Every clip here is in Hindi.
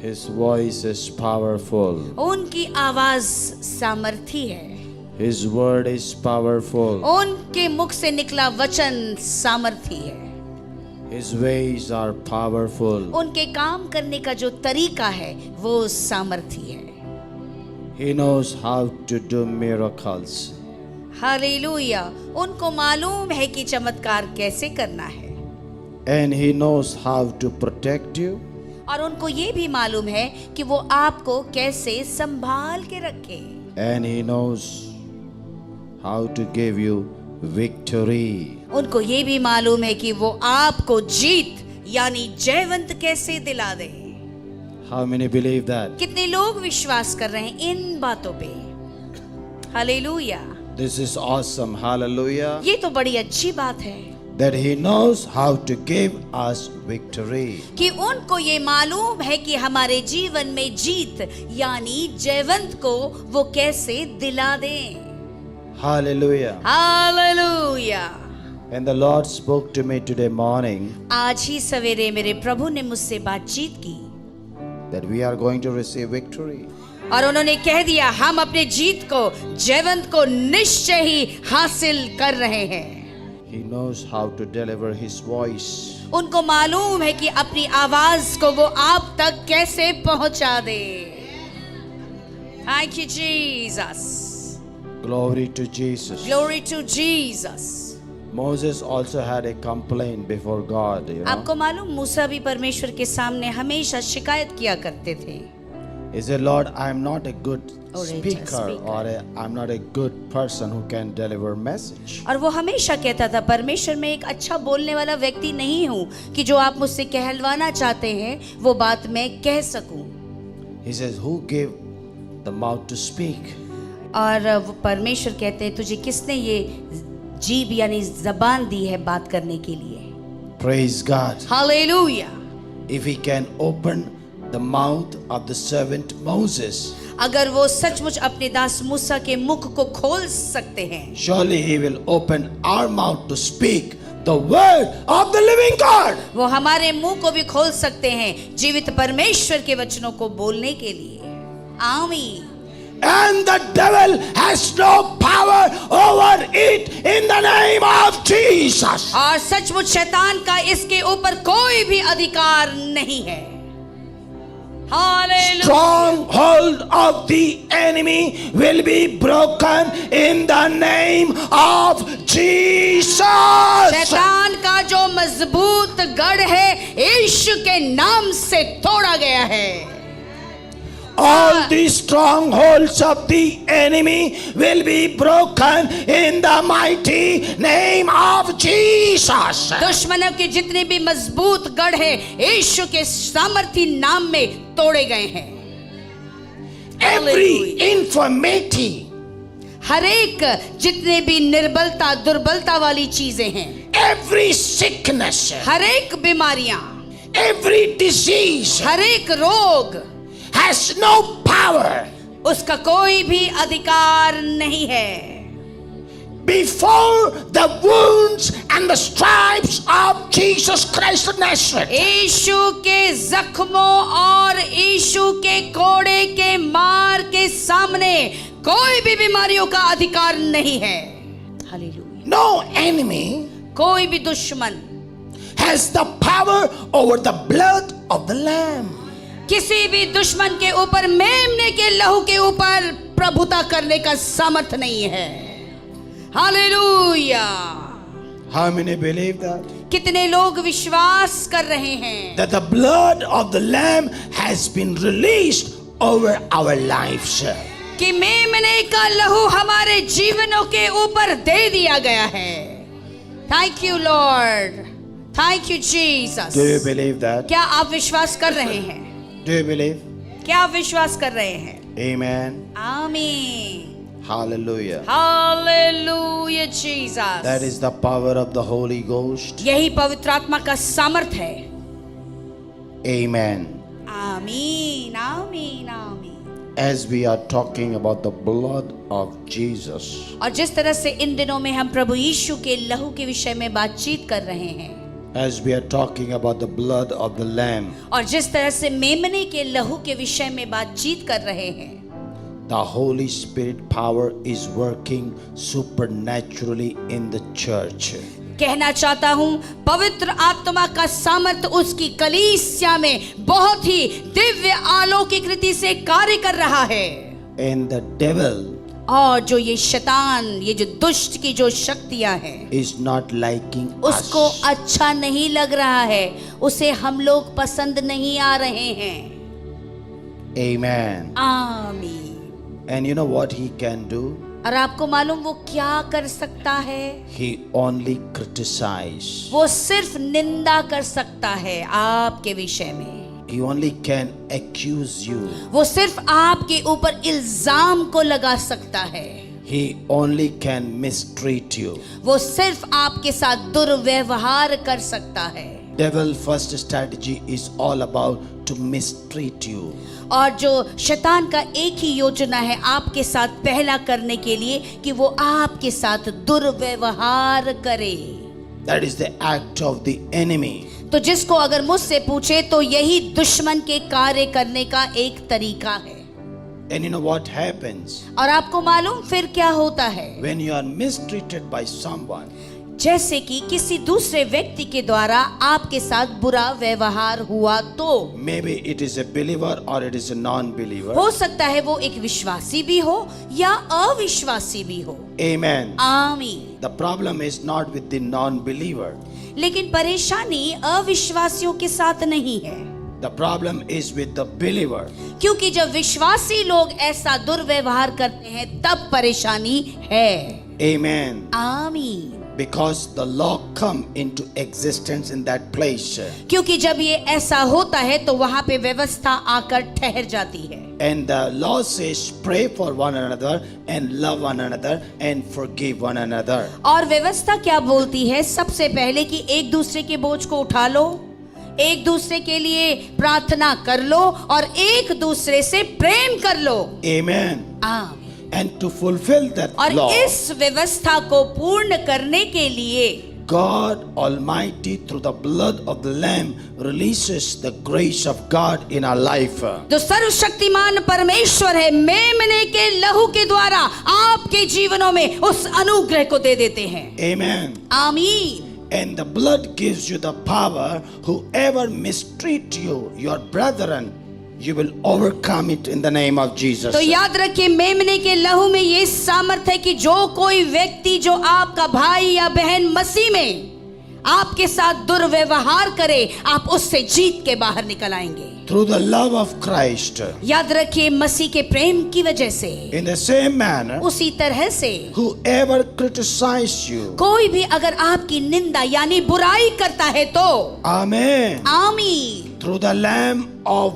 His voice is powerful. उनकी आवाज सामर्थी है। His word is powerful. उनके मुख से निकला वचन सामर्थी है। His ways are powerful. उनके काम करने का जो तरीका है वो सामर्थी है। He knows how to do miracles. Hallelujah. उनको मालूम है कि चमत्कार कैसे करना है। And he knows how to protect you. और उनको ये भी मालूम है कि वो आपको कैसे संभाल के रखे। And he knows how to give you victory. उनको ये भी मालूम है कि वो आपको जीत यानी जयवंत कैसे दिला दे। How many believe that? कितने लोग विश्वास कर रहे हैं इन बातों पे? Hallelujah. This is awesome. Hallelujah. ये तो बड़ी अच्छी बात है That he knows how to give us victory. कि उनको ये मालूम है कि हमारे जीवन में जीत यानी जयवंत को वो कैसे दिला दें। Hallelujah. Hallelujah. And the Lord spoke to me today morning आज ही सवेरे मेरे प्रभु ने मुझसे बातचीत की that we are going to receive victory. और उन्होंने कह दिया हम अपने जीत को जयवंत को निश्चय ही हासिल कर रहे हैं। He knows how to deliver his voice. उनको मालूम है कि अपनी आवाज को वो आप तक कैसे पहुंचा दे। Thank you Jesus. Glory to Jesus. Glory to Jesus. Moses also had a complaint before God, you know. आपको मालूम मूसा भी परमेश्वर के सामने हमेशा शिकायत किया करते थे। He said, Lord, I am not a good Orator, speaker, speaker. or I'm not a good person who can deliver message. और वो हमेशा कहता था परमेश्वर मैं एक अच्छा बोलने वाला व्यक्ति नहीं हूँ कि जो आप मुझसे कहलवाना चाहते हैं वो बात मैं कह सकूं। He says, who gave the mouth to speak? और वो परमेश्वर कहते हैं तुझे किसने ये जीभ यानी जबान दी है बात करने के लिए। Praise God. Hallelujah. If he can open the mouth of the servant Moses, अगर वो सचमुच अपने दास मूसा के मुख को खोल सकते हैं surely he will open our mouth to speak the word of the living God. वो हमारे मुंह को भी खोल सकते हैं जीवित परमेश्वर के वचनों को बोलने के लिए। आमीन। And the devil has no power over it in the name of Jesus. और सचमुच शैतान का इसके ऊपर कोई भी अधिकार नहीं है। Hallelujah. Stronghold of the enemy will be broken in the name of Jesus. शैतान का जो मजबूत गढ़ है यीशु के नाम से तोड़ा गया है। All the strongholds of the enemy will be broken in the mighty name of Jesus. दुश्मनों के जितने भी मजबूत गढ़ है यीशु के सामर्थी नाम में तोड़े गए हैं। Every infirmity, हर एक जितने भी निर्बलता दुर्बलता वाली चीजें हैं, every sickness, हर एक बीमारियां, every disease हर एक रोग has no power उसका कोई भी अधिकार नहीं है before the wounds and the stripes of Jesus Christ of Nazareth. यीशु के जख्मों और यीशु के कोड़े के मार के सामने कोई भी बीमारियों का अधिकार नहीं है। हालेलुया। No enemy कोई भी दुश्मन has the power over the blood of the lamb. किसी भी दुश्मन के ऊपर मेमने के लहू के ऊपर प्रभुता करने का सामर्थ नहीं है। Hallelujah. How many believe that? कितने लोग विश्वास कर रहे हैं That the blood of the lamb has been released over our lives. कि मेमने का लहू हमारे जीवनों के ऊपर दे दिया गया है। Thank you Lord, thank you Jesus. Do you believe that? क्या आप विश्वास कर रहे हैं? Do you believe? क्या आप विश्वास कर रहे हैं? Amen. आमीन। Hallelujah. Hallelujah Jesus. That is the power of the Holy Ghost. यही पवित्र आत्मा का सामर्थ है। Amen. आमीन आमीन आमीन। As we are talking about the blood of Jesus, और जिस तरह से इन दिनों में हम प्रभु यीशु के लहू के विषय में बातचीत कर रहे हैं, As we are talking about the blood of the Lamb, और जिस तरह से मेमने के लहू के विषय में बातचीत कर रहे हैं, the Holy Spirit power is working supernaturally in the church. कहना चाहता हूं, पवित्र आत्मा का सामर्थ्य उसकी कलीसिया में बहुत ही दिव्य अलौकिक रीति से कार्य कर रहा है। And the devil और जो ये शैतान, ये जो दुष्ट की जो शक्तियां हैं, is not liking उसको us. अच्छा नहीं लग रहा है, उसे हम लोग पसंद नहीं आ रहे हैं। Amen. आमीन। And you know what he can do? और आपको मालूम वो क्या कर सकता है? He only criticize. वो सिर्फ निंदा कर सकता है आपके विषय में। He only can accuse you. वो सिर्फ आपके ऊपर इल्जाम को लगा सकता है। He only can mistreat you. वो सिर्फ आपके साथ दुर्व्यवहार कर सकता है। Devil first strategy is all about to mistreat you. और जो शैतान का एक ही योजना है आपके साथ पहला करने के लिए कि वो आपके साथ दुर्व्यवहार करे। That is the act of the enemy. तो जिसको अगर मुझसे पूछे तो यही दुश्मन के कार्य करने का एक तरीका है। And you know what happens? और आपको मालूम फिर क्या होता है? When you are mistreated by someone, जैसे कि किसी दूसरे व्यक्ति के द्वारा आपके साथ बुरा व्यवहार हुआ तो maybe it is a believer or it is a non-believer. हो सकता है वो एक विश्वासी भी हो या अविश्वासी भी हो। Amen. आमीन। The problem is not with the non-believer. लेकिन परेशानी अविश्वासियों के साथ नहीं है। The problem is with the believer. क्योंकि जब विश्वासी लोग ऐसा दुर्व्यवहार करते हैं तब परेशानी है। Amen. आमीन। Because the law come into existence in that place. क्योंकि जब ये ऐसा होता है तो वहां पे व्यवस्था आकर ठहर जाती है। And the law says pray for one another and love one another and forgive one another. और व्यवस्था क्या बोलती है? सबसे पहले कि एक दूसरे के बोझ को उठा लो, एक दूसरे के लिए प्रार्थना कर लो और एक दूसरे से प्रेम कर लो। Amen. आमीन। And to fulfill that और law, इस व्यवस्था को पूर्ण करने के लिए God Almighty through the blood of the Lamb releases the grace of God in our life. जो सर्वशक्तिमान परमेश्वर है मेमने के लहू के द्वारा आपके जीवनों में उस अनुग्रह को दे देते हैं। Amen. आमीन। And the blood gives you the power. Whoever mistreat you, your brethren, you will overcome it in the name of Jesus. तो याद रखिए मेमने के लहू में ये सामर्थ है कि जो कोई व्यक्ति जो आपका भाई या बहन मसीह में आपके साथ दुर्व्यवहार करे आप उससे जीत के बाहर निकल आएंगे। Through the love of Christ. याद रखिए मसीह के प्रेम की वजह से। In the same manner, उसी तरह से whoever criticize you, कोई भी अगर आपकी निंदा यानी बुराई करता है तो Amen. आमीन। Through the Lamb of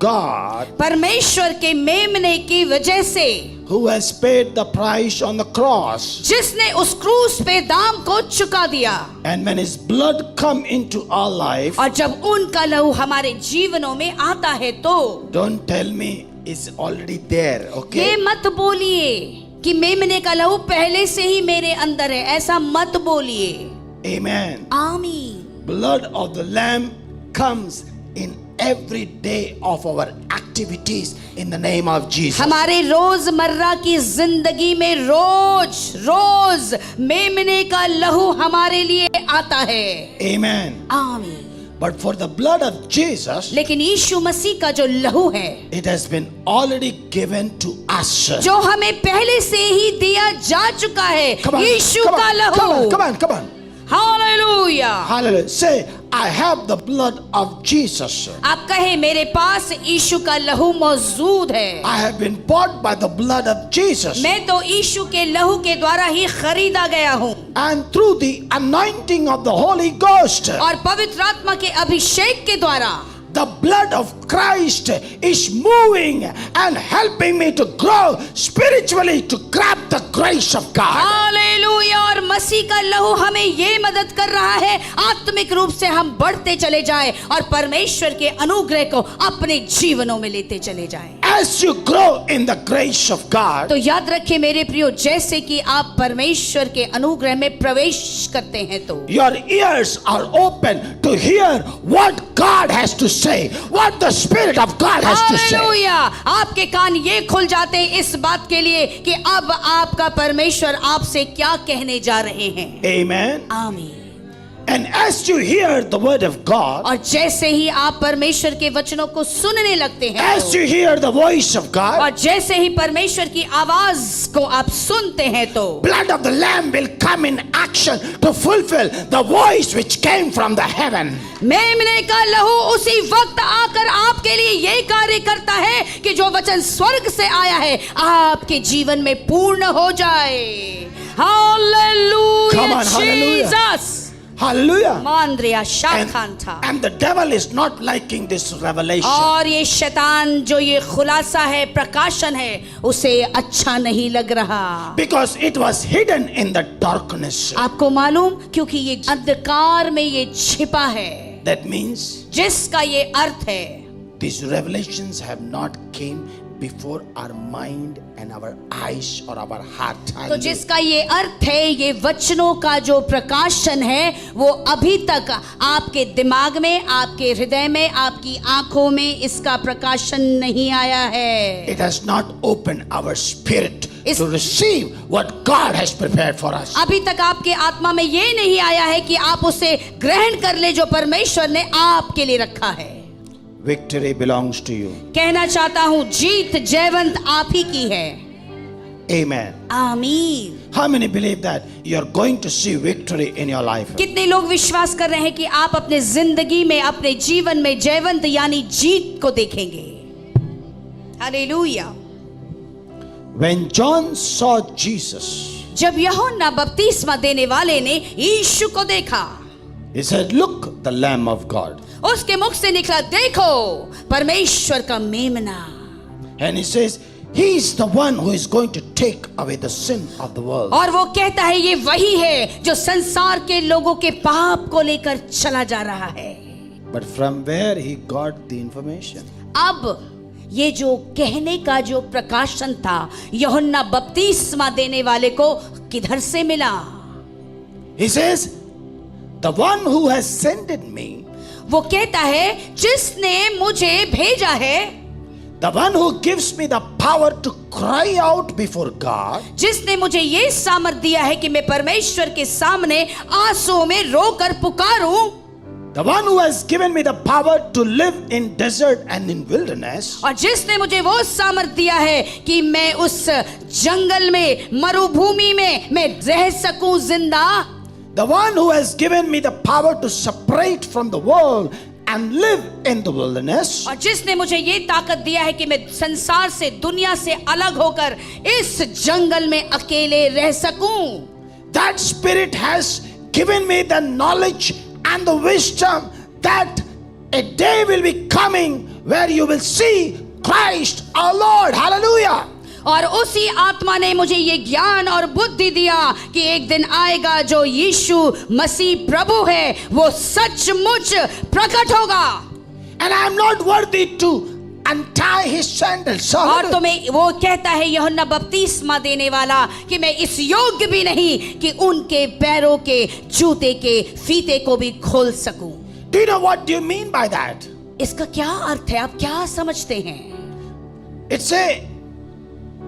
God, परमेश्वर के मेमने की वजह से who has paid the price on the cross, जिसने उस क्रूस पे दाम को चुका दिया, and when his blood come into our life, और जब उनका लहू हमारे जीवनों में आता है तो don't tell me it's already there, ये okay? मत बोलिए कि मेमने का लहू पहले से ही मेरे अंदर है, ऐसा मत बोलिए। Amen. आमीन। Blood of the Lamb comes in every day of our activities in the name of Jesus. हमारे रोजमर्रा की जिंदगी में रोज रोज मेमने का लहू हमारे लिए आता है। Amen. आमीन। But for the blood of Jesus, लेकिन यीशु मसीह का जो लहू है it has been already given to us. जो हमें पहले से ही दिया जा चुका है, Come on, यीशु come का on, लहू। come on, come on, come on. Hallelujah. Hallelujah. Say, I have the blood of Jesus. आप कहे मेरे पास यीशु का लहू मौजूद है। I have been bought by the blood of Jesus. मैं तो यीशु के लहू के द्वारा ही खरीदा गया हूँ And through the anointing of the Holy Ghost, और पवित्र आत्मा के अभिषेक के द्वारा the blood of Christ is moving and helping me to grow spiritually to grab the grace of God. Hallelujah. और मसीह का लहू हमें ये मदद कर रहा है आत्मिक रूप से हम बढ़ते चले जाएं और परमेश्वर के अनुग्रह को अपने जीवनों में लेते चले जाएं। as you grow in the grace of God, तो याद रखिए मेरे प्रियो, जैसे कि आप परमेश्वर के अनुग्रह में प्रवेश करते हैं तो your ears are open to hear what God has to say, what the Spirit of God has to say. Hallelujah, आपके कान ये खुल जाते हैं इस बात के लिए कि अब आपका परमेश्वर आपसे क्या कहने जा रहे हैं। Amen. आमीन। And as you hear the word of God, और जैसे ही आप परमेश्वर के वचनों को सुनने लगते हैं as तो, you hear the voice of God, और जैसे ही परमेश्वर की आवाज को आप सुनते हैं तो blood of the Lamb will come in action to fulfill the voice which came from the heaven. मेमने का लहू उसी वक्त आकर आपके लिए ये कार्य करता है कि जो वचन स्वर्ग से आया है आपके जीवन में पूर्ण हो जाए। Hallelujah, Come on, hallelujah. Jesus. Hallelujah. मांद्रिया And, Shakhan था। and the devil is not liking this revelation. और ये शैतान जो ये खुलासा है, प्रकाशन है, उसे अच्छा नहीं लग रहा। Because it was hidden in the darkness. आपको मालूम, क्योंकि ये अंधकार में ये छिपा है, That means जिसका ये अर्थ है these revelations have not came before our mind and our eyes or our heart. तो Hallelujah. जिसका ये अर्थ है, ये वचनों का जो प्रकाशन है वो अभी तक आपके दिमाग में, आपके हृदय में, आपकी आंखों में इसका प्रकाशन नहीं आया है। It has not opened our spirit to receive what God has prepared for us. अभी तक आपके आत्मा में ये नहीं आया है कि आप उसे ग्रहण कर ले जो परमेश्वर ने आपके लिए रखा है। Victory belongs to you. कहना चाहता हूँ, जीत जयवंत आप ही की है। Amen. आमीन। How many believe that you're going to see victory in your life? कितने लोग विश्वास कर रहे हैं कि आप अपने जिंदगी में, अपने जीवन में जयवंत यानी जीत को देखेंगे। Hallelujah. When John saw Jesus, जब यूहन्ना बपतिस्मा देने वाले ने यीशु को देखा, he said, "Look, the Lamb of God." उसके मुख से निकला, देखो परमेश्वर का मेमना। And he says, he is the one who is going to take away the sin of the world. और वो कहता है ये वही है जो संसार के लोगों के पाप को लेकर चला जा रहा है। But from where he got the information? अब ये जो कहने का जो प्रकाशन था यूहन्ना बपतिस्मा देने वाले को किधर से मिला? He says, the one who has sent me, वो कहता है जिसने मुझे भेजा है, the one who gives me the power to cry out before God, जिसने मुझे ये सामर्थ दिया है कि मैं परमेश्वर के सामने आंसुओं में रोकर पुकारूं, the one who has given me the power to live in desert and in wilderness, और जिसने मुझे वो सामर्थ दिया है कि मैं उस जंगल में, मरुभूमि में मैं रह सकूं जिंदा, the one who has given me the power to separate from the world and live in the wilderness, और जिसने मुझे ये ताकत दिया है कि मैं संसार से, दुनिया से अलग होकर इस जंगल में अकेले रह सकूं, that spirit has given me the knowledge and the wisdom that a day will be coming where you will see Christ our Lord. Hallelujah. और उसी आत्मा ने मुझे ये ज्ञान और बुद्धि दिया कि एक दिन आएगा जो यीशु मसीह प्रभु है वो सचमुच प्रकट होगा। And I am not worthy to untie his sandals. और तो मैं, वो कहता है यूहन्ना बपतिस्मा देने वाला, कि मैं इस योग्य भी नहीं कि उनके पैरों के जूते के फीते को भी खोल सकूं। Do you know what do you mean by that? इसका क्या अर्थ है, आप क्या समझते हैं? It's a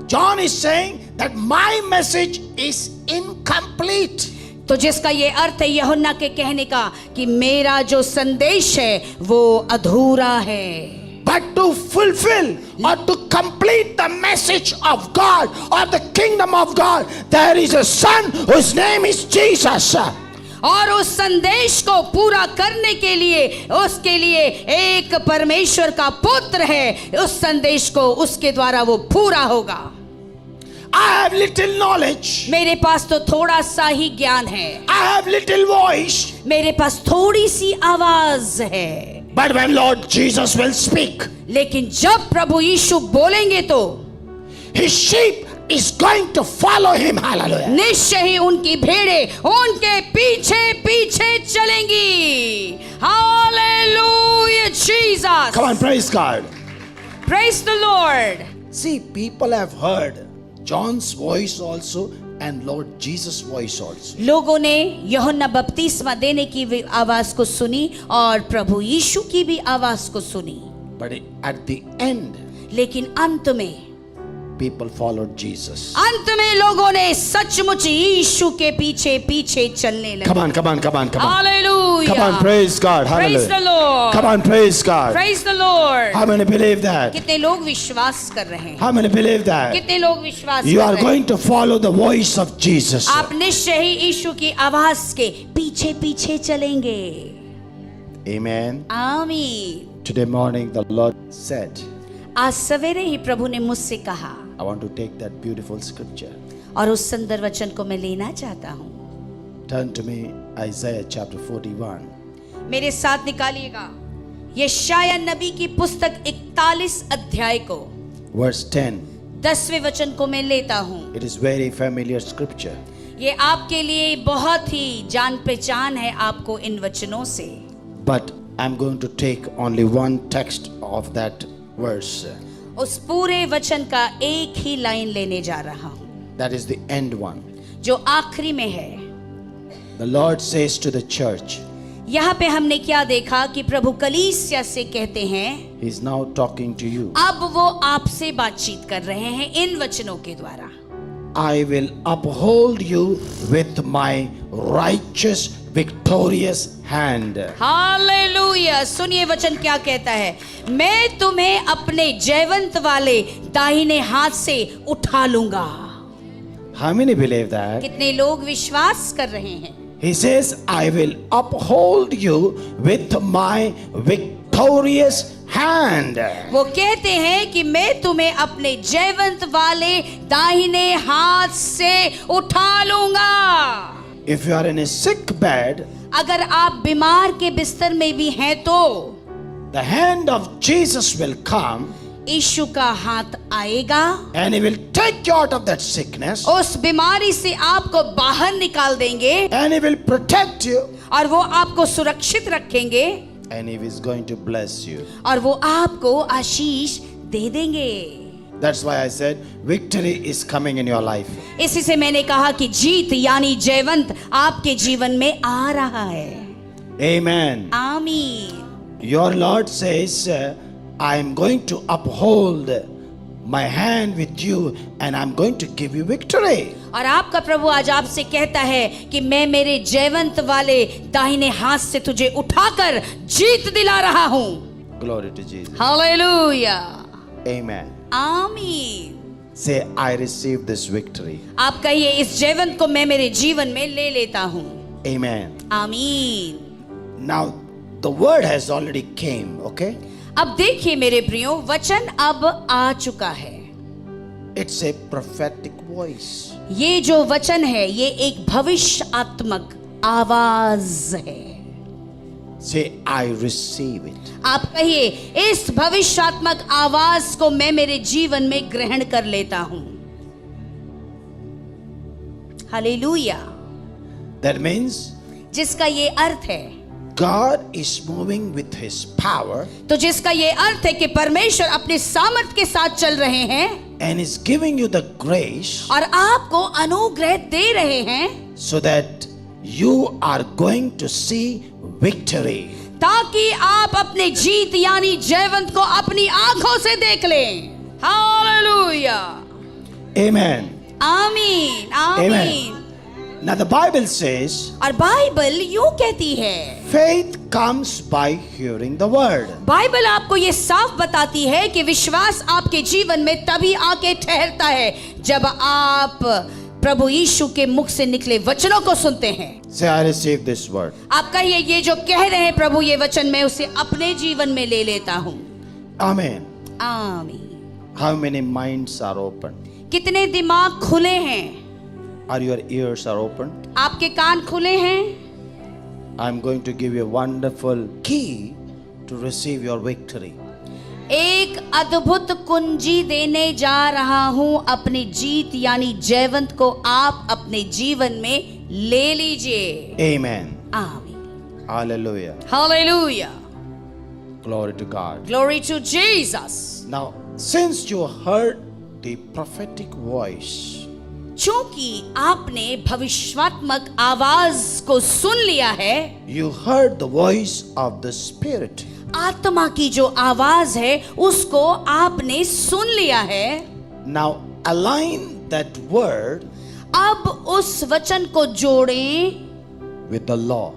John is saying that my message is incomplete. तो जिसका ये अर्थ है यूहन्ना के कहने का कि मेरा जो संदेश है वो अधूरा है। But to fulfill or to complete the message of God or the kingdom of God, there is a son whose name is Jesus. और उस संदेश को पूरा करने के लिए उसके लिए एक परमेश्वर का पुत्र है, उस संदेश को उसके द्वारा वो पूरा होगा। I have little knowledge. मेरे पास तो थोड़ा सा ही ज्ञान है, I have little voice. मेरे पास थोड़ी सी आवाज है, But when Lord Jesus will speak, लेकिन जब प्रभु यीशु बोलेंगे तो his sheep is going to follow him. Hallelujah. निश्चय ही उनकी भेड़ें उनके पीछे पीछे चलेंगी। Hallelujah Jesus. Come on, praise God. Praise the Lord. See, people have heard John's voice also and Lord Jesus' voice also. लोगों ने यूहन्ना बपतिस्मा देने की भी आवाज को सुनी और प्रभु यीशु की भी आवाज को सुनी, But at the end, लेकिन अंत में people followed Jesus. अंत में लोगों ने सचमुच यीशु के पीछे पीछे चलने लगे. Come on, come on, come on, come on. Hallelujah. Come on, praise God. Praise the Hallelujah. Lord. Come on, praise God. Praise the Lord. How many believe that? कितने लोग विश्वास कर रहे हैं? How many believe that? कितने लोग विश्वास You कर are रहे हैं? going to follow the voice of Jesus. आप निश्चय ही यीशु की आवाज के पीछे पीछे चलेंगे. Amen. आमीन. Today morning the Lord said, आज सवेरे ही प्रभु ने मुझसे कहा I want to take that beautiful scripture. और उस सुंदर वचन को मैं लेना चाहता हूँ. Turn to me, Isaiah chapter 41. मेरे साथ निकालिएगा यशायाह नबी की पुस्तक 41 अध्याय को. Verse 10. 10वें वचन को मैं लेता हूँ. It is very familiar scripture. ये आपके लिए बहुत ही जान पहचान है आपको इन वचनों से. But I'm going to take only one text of that verse. उस पूरे वचन का एक ही लाइन लेने जा रहा हूँ That is the end one. जो आखिरी में है. The Lord says to the church, यहाँ पे हमने क्या देखा कि प्रभु कलीसिया से कहते हैं, He's now talking to you. अब वो आपसे बातचीत कर रहे हैं इन वचनों के द्वारा. I will uphold you with my righteous, victorious hand. Hallelujah. सुनिए वचन क्या कहता है. मैं तुम्हें अपने जयवंत वाले दाहिने हाथ से उठा लूंगा. How many believe that? कितने लोग विश्वास कर रहे हैं? He says, I will uphold you with my victorious hand. वो कहते हैं कि मैं तुम्हें अपने जयवंत वाले दाहिने हाथ से उठा लूंगा. If you are in a sick bed, अगर आप बीमार के बिस्तर में भी हैं तो the hand of Jesus will come यीशु का हाथ आएगा and He will take you out of that sickness उस बीमारी से आपको बाहर निकाल देंगे and He will protect you और वो आपको सुरक्षित रखेंगे and He is going to bless you. और वो आपको आशीष दे देंगे. That's why I said victory is coming in your life. इसी से मैंने कहा कि जीत यानी जयवंत आपके जीवन में आ रहा है. Amen. आमीन. Your Lord says, I am going to uphold my hand with you and I'm going to give you victory. और आपका प्रभु आज आपसे कहता है कि मैं मेरे जयवंत वाले दाहिने हाथ से तुझे उठाकर जीत दिला रहा हूँ. Glory to Jesus. Hallelujah. Amen. आमीन. Say, I receive this victory. आप कहिए इस जयवंत को मैं मेरे जीवन में ले लेता हूँ. Amen. आमीन. Now, the word has already came, okay? अब देखिए मेरे प्रियो वचन अब आ चुका है. It's a prophetic voice. ये जो वचन है ये एक भविष्यात्मक आवाज है. Say, I receive it. आप कहिए इस भविष्यात्मक आवाज को मैं मेरे जीवन में ग्रहण कर लेता हूं. हालेलुया. That means जिसका ये अर्थ है, God is moving with His power तो जिसका ये अर्थ है कि परमेश्वर अपने सामर्थ के साथ चल रहे हैं and is giving you the grace और आपको अनुग्रह दे रहे हैं so that you are going to see victory. ताकि आप अपने जीत यानी जयवंत को अपनी आंखों से देख लें. हालेलुया. Amen. आमीन. आमीन. Now the Bible says, और बाइबल यूं कहती है, faith comes by hearing the word. Bible आपको ये साफ बताती है कि विश्वास आपके जीवन में तभी आके ठहरता है जब आप प्रभु यीशु के मुख से निकले वचनों को सुनते हैं. Say, I receive this word. आप कहिए ये जो कह रहे हैं प्रभु ये वचन मैं उसे अपने जीवन में ले लेता हूँ. Amen. आमीन. How many minds are open? कितने दिमाग खुले हैं? Are your ears are open? आपके कान खुले हैं? I'm going to give you a wonderful key to receive your victory. एक अद्भुत कुंजी देने जा रहा हूं अपनी जीत यानी जयवंत को आप अपने जीवन में ले लीजिए. Amen. आमीन. Hallelujah. Hallelujah. Glory to God. Glory to Jesus. Now, since you heard the prophetic voice, चूंकि आपने भविष्यवात्मक आवाज को सुन लिया है, you heard the voice of the Spirit. आत्मा की जो आवाज है उसको आपने सुन लिया है। Now, align that word अब उस वचन को जोड़ें with the law.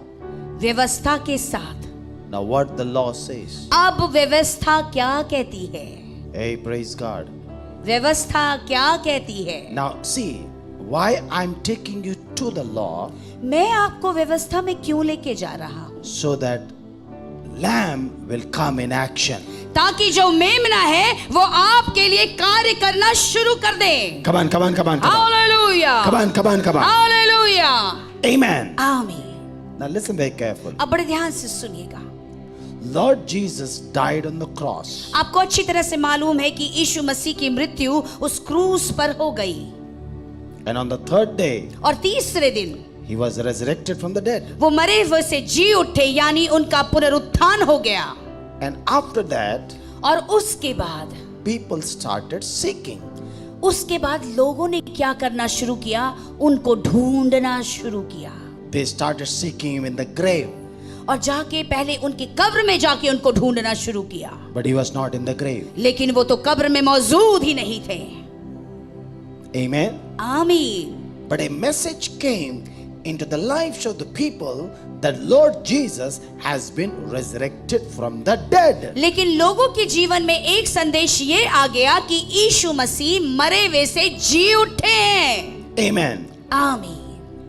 व्यवस्था के साथ। Now, what the law says? अब व्यवस्था क्या कहती है? Hey, praise God. व्यवस्था क्या कहती है? Now, see, why I'm taking you to the law, मैं आपको व्यवस्था में क्यों लेके जा रहा हूँ? so that lamb will come in action. ताकि जो मेमना है वो आपके लिए कार्य करना शुरू कर दे। Come on, come on, come on, come on. Hallelujah, Come on, come on, come on. Hallelujah, Amen. आमीन। Now listen very carefully. अब बड़े ध्यान से सुनिएगा। Lord Jesus died on the cross. आपको अच्छी तरह से मालूम है कि यीशु मसीह की मृत्यु उस क्रूस पर हो गई, And on the third day, और तीसरे दिन he was resurrected from the dead. वो मरे हुए से जी उठे, यानी उनका पुनरुत्थान हो गया। And after that, और उसके बाद people started seeking. उसके बाद लोगों ने क्या करना शुरू किया? उनको ढूंढना शुरू किया। They started seeking him in the grave, और जाके पहले उनकी कब्र में जाके उनको ढूंढना शुरू किया, but he was not in the grave. लेकिन वो तो कब्र में मौजूद ही नहीं थे। Amen. आमीन। But a message came into the lives of the people that Lord Jesus has been resurrected from the dead. लेकिन लोगों के जीवन में एक संदेश ये आ गया कि यीशु मसीह मरे हुए से जी उठे हैं। Amen. आमीन।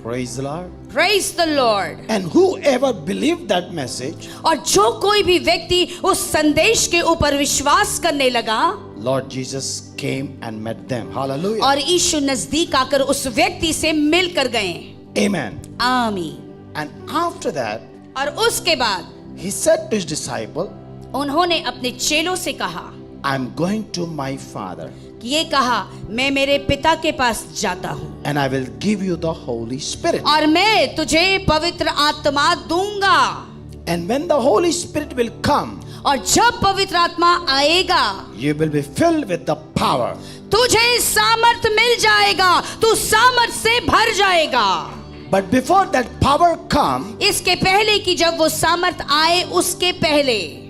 Praise the Lord. Praise the Lord. And whoever believed that message, और जो कोई भी व्यक्ति उस संदेश के ऊपर विश्वास करने लगा, Lord Jesus came and met them. Hallelujah. और यीशु नजदीक आकर उस व्यक्ति से मिलकर गए। Amen. आमीन। And after that, और उसके बाद he said to his disciple, उन्होंने अपने चेलों से कहा, I'm going to my Father, कि ये कहा, मैं मेरे पिता के पास जाता हूँ and I will give you the Holy Spirit. और मैं तुझे पवित्र आत्मा दूंगा। And when the Holy Spirit will come, और जब पवित्र आत्मा आएगा, you will be filled with the power. तुझे सामर्थ मिल जाएगा, तू सामर्थ से भर जाएगा। But before that power come, इसके पहले कि जब वो सामर्थ आए, उसके पहले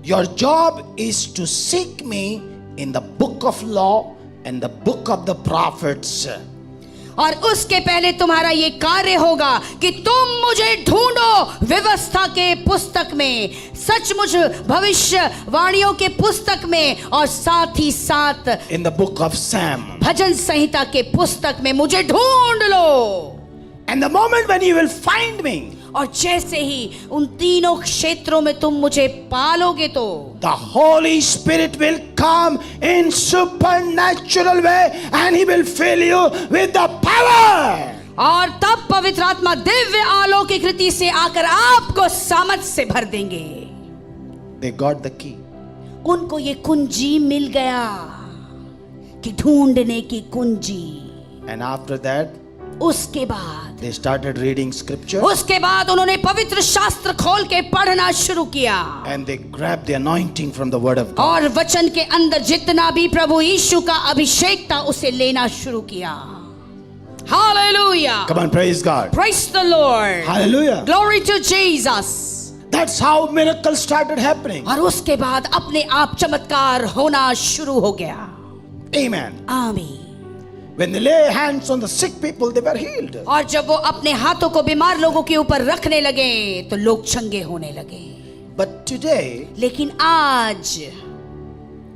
your job is to seek me in the book of law and the book of the prophets. और उसके पहले तुम्हारा ये कार्य होगा कि तुम मुझे ढूंढो व्यवस्था के पुस्तक में, सचमुच भविष्यवाणियों के पुस्तक में, और साथ ही साथ In the book of Sam. भजन संहिता के पुस्तक में मुझे ढूंढ लो। And the moment when you will find me, और जैसे ही उन तीनों क्षेत्रों में तुम मुझे पालोगे तो the Holy Spirit will come in supernatural way and he will fill you with the power. और तब पवित्र आत्मा दिव्य अलौकिक रीति से आकर आपको सामर्थ से भर देंगे। They got the key. उनको ये कुंजी मिल गया कि ढूंढने की कुंजी। And after that, उसके बाद they started reading scripture उसके बाद उन्होंने पवित्र शास्त्र खोल के पढ़ना शुरू किया, and they grabbed the anointing from the word of God. और वचन के अंदर जितना भी प्रभु यीशु का अभिषेक था उसे लेना शुरू किया। Hallelujah. Come on, praise God. Praise the Lord. Hallelujah. Glory to Jesus. That's how miracles started happening. और उसके बाद अपने आप चमत्कार होना शुरू हो गया। Amen. आमीन। When they lay hands on the sick people, they were healed. और जब वो अपने हाथों को बीमार लोगों के ऊपर रखने लगे तो लोग चंगे होने लगे। But today, लेकिन आज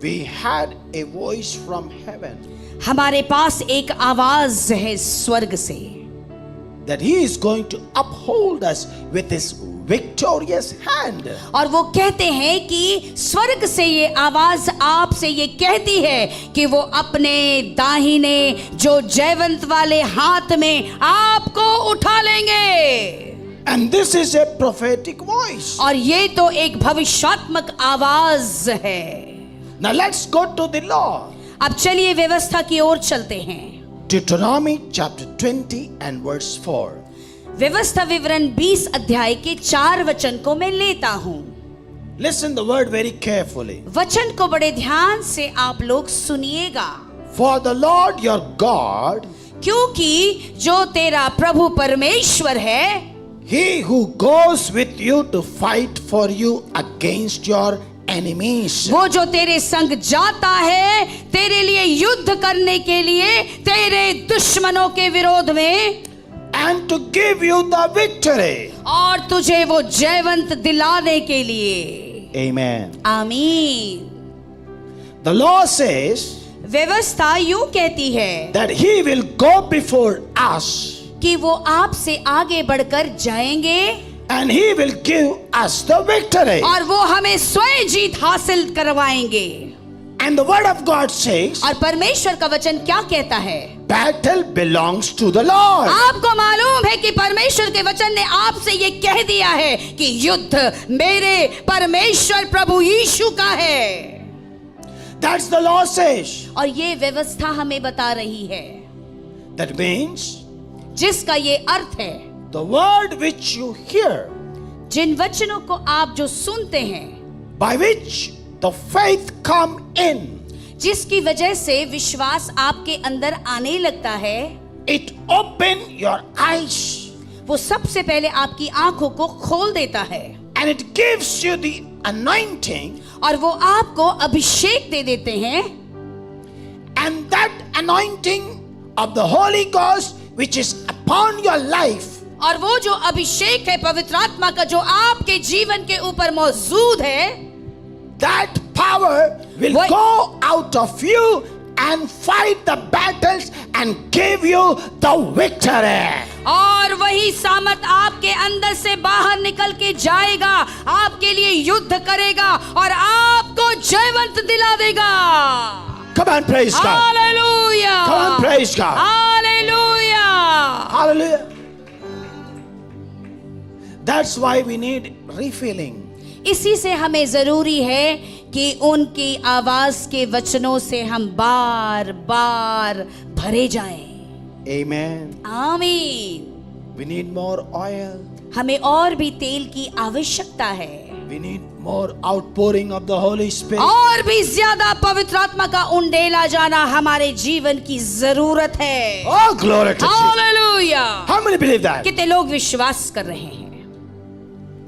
we had a voice from heaven हमारे पास एक आवाज है स्वर्ग से, that he is going to uphold us with his victorious hand. और वो कहते हैं कि स्वर्ग से ये आवाज आपसे ये कहती है कि वो अपने दाहिने जो जयवंत वाले हाथ में आपको उठा लेंगे। And this is a prophetic voice. और ये तो एक भविष्यात्मक आवाज है। Now let's go to the law. अब चलिए व्यवस्था की ओर चलते हैं। Deuteronomy chapter 20 and verse 4. व्यवस्था विवरण 20 अध्याय के 4 वचन को मैं लेता हूं। Listen the word very carefully. वचन को बड़े ध्यान से आप लोग सुनिएगा। For the Lord your God, क्योंकि जो तेरा प्रभु परमेश्वर है, He who goes with you to fight for you against your enemies. वो जो तेरे संग जाता है तेरे लिए युद्ध करने के लिए, तेरे दुश्मनों के विरोध में, And to give you the victory. और तुझे वो जयवंत दिलाने के लिए। Amen. आमीन। The law says व्यवस्था यूं कहती है that He will go before us कि वो आपसे आगे बढ़कर जाएंगे and He will give us the victory. और वो हमें स्वयं जीत हासिल करवाएंगे। And the word of God says और परमेश्वर का वचन क्या कहता है? battle belongs to the Lord. आपको मालूम है कि परमेश्वर के वचन ने आपसे ये कह दिया है कि युद्ध मेरे परमेश्वर प्रभु यीशु का है। That's the law says. और ये व्यवस्था हमें बता रही है, That means जिसका ये अर्थ है, the word which you hear, जिन वचनों को आप जो सुनते हैं, by which the faith come in, जिसकी वजह से विश्वास आपके अंदर आने लगता है, it open your eyes वो सबसे पहले आपकी आंखों को खोल देता है and it gives you the anointing, और वो आपको अभिषेक दे देते हैं। and that anointing of the Holy Ghost which is upon your life, और वो जो अभिषेक है पवित्र आत्मा का जो आपके जीवन के ऊपर मौजूद है, that power will Why- go out of you and fight the battles and give you the victory. और वही सामर्थ आपके अंदर से बाहर निकल के जाएगा, आपके लिए युद्ध करेगा और आपको जयवंत दिला देगा। Come on, praise God. Hallelujah, Come on, praise God. Hallelujah. Hallelujah. That's why we need refilling. इसी से हमें जरूरी है कि उनकी आवाज के वचनों से हम बार बार भरे जाएं। Amen. आमीन। We need more oil. हमें और भी तेल की आवश्यकता है, We need more outpouring of the Holy Spirit. और भी ज्यादा पवित्र आत्मा का उंडेला जाना हमारे जीवन की जरूरत है। Oh, glory to Jesus. Hallelujah. How many believe that? कितने लोग विश्वास कर रहे हैं?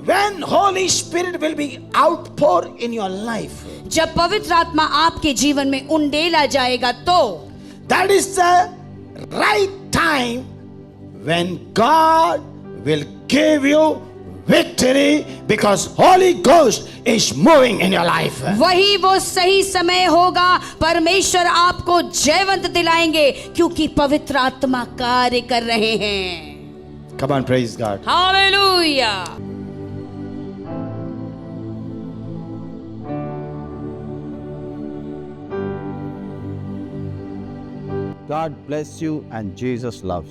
When Holy Spirit will be outpour in your life, जब पवित्र आत्मा आपके जीवन में उंडेला जाएगा तो that is the right time when God will give you victory because Holy Ghost is moving in your life. वही वो सही समय होगा, परमेश्वर आपको जयवंत दिलाएंगे क्योंकि पवित्र आत्मा कार्य कर रहे हैं। Come on, praise God. Hallelujah. God bless you and Jesus loves you.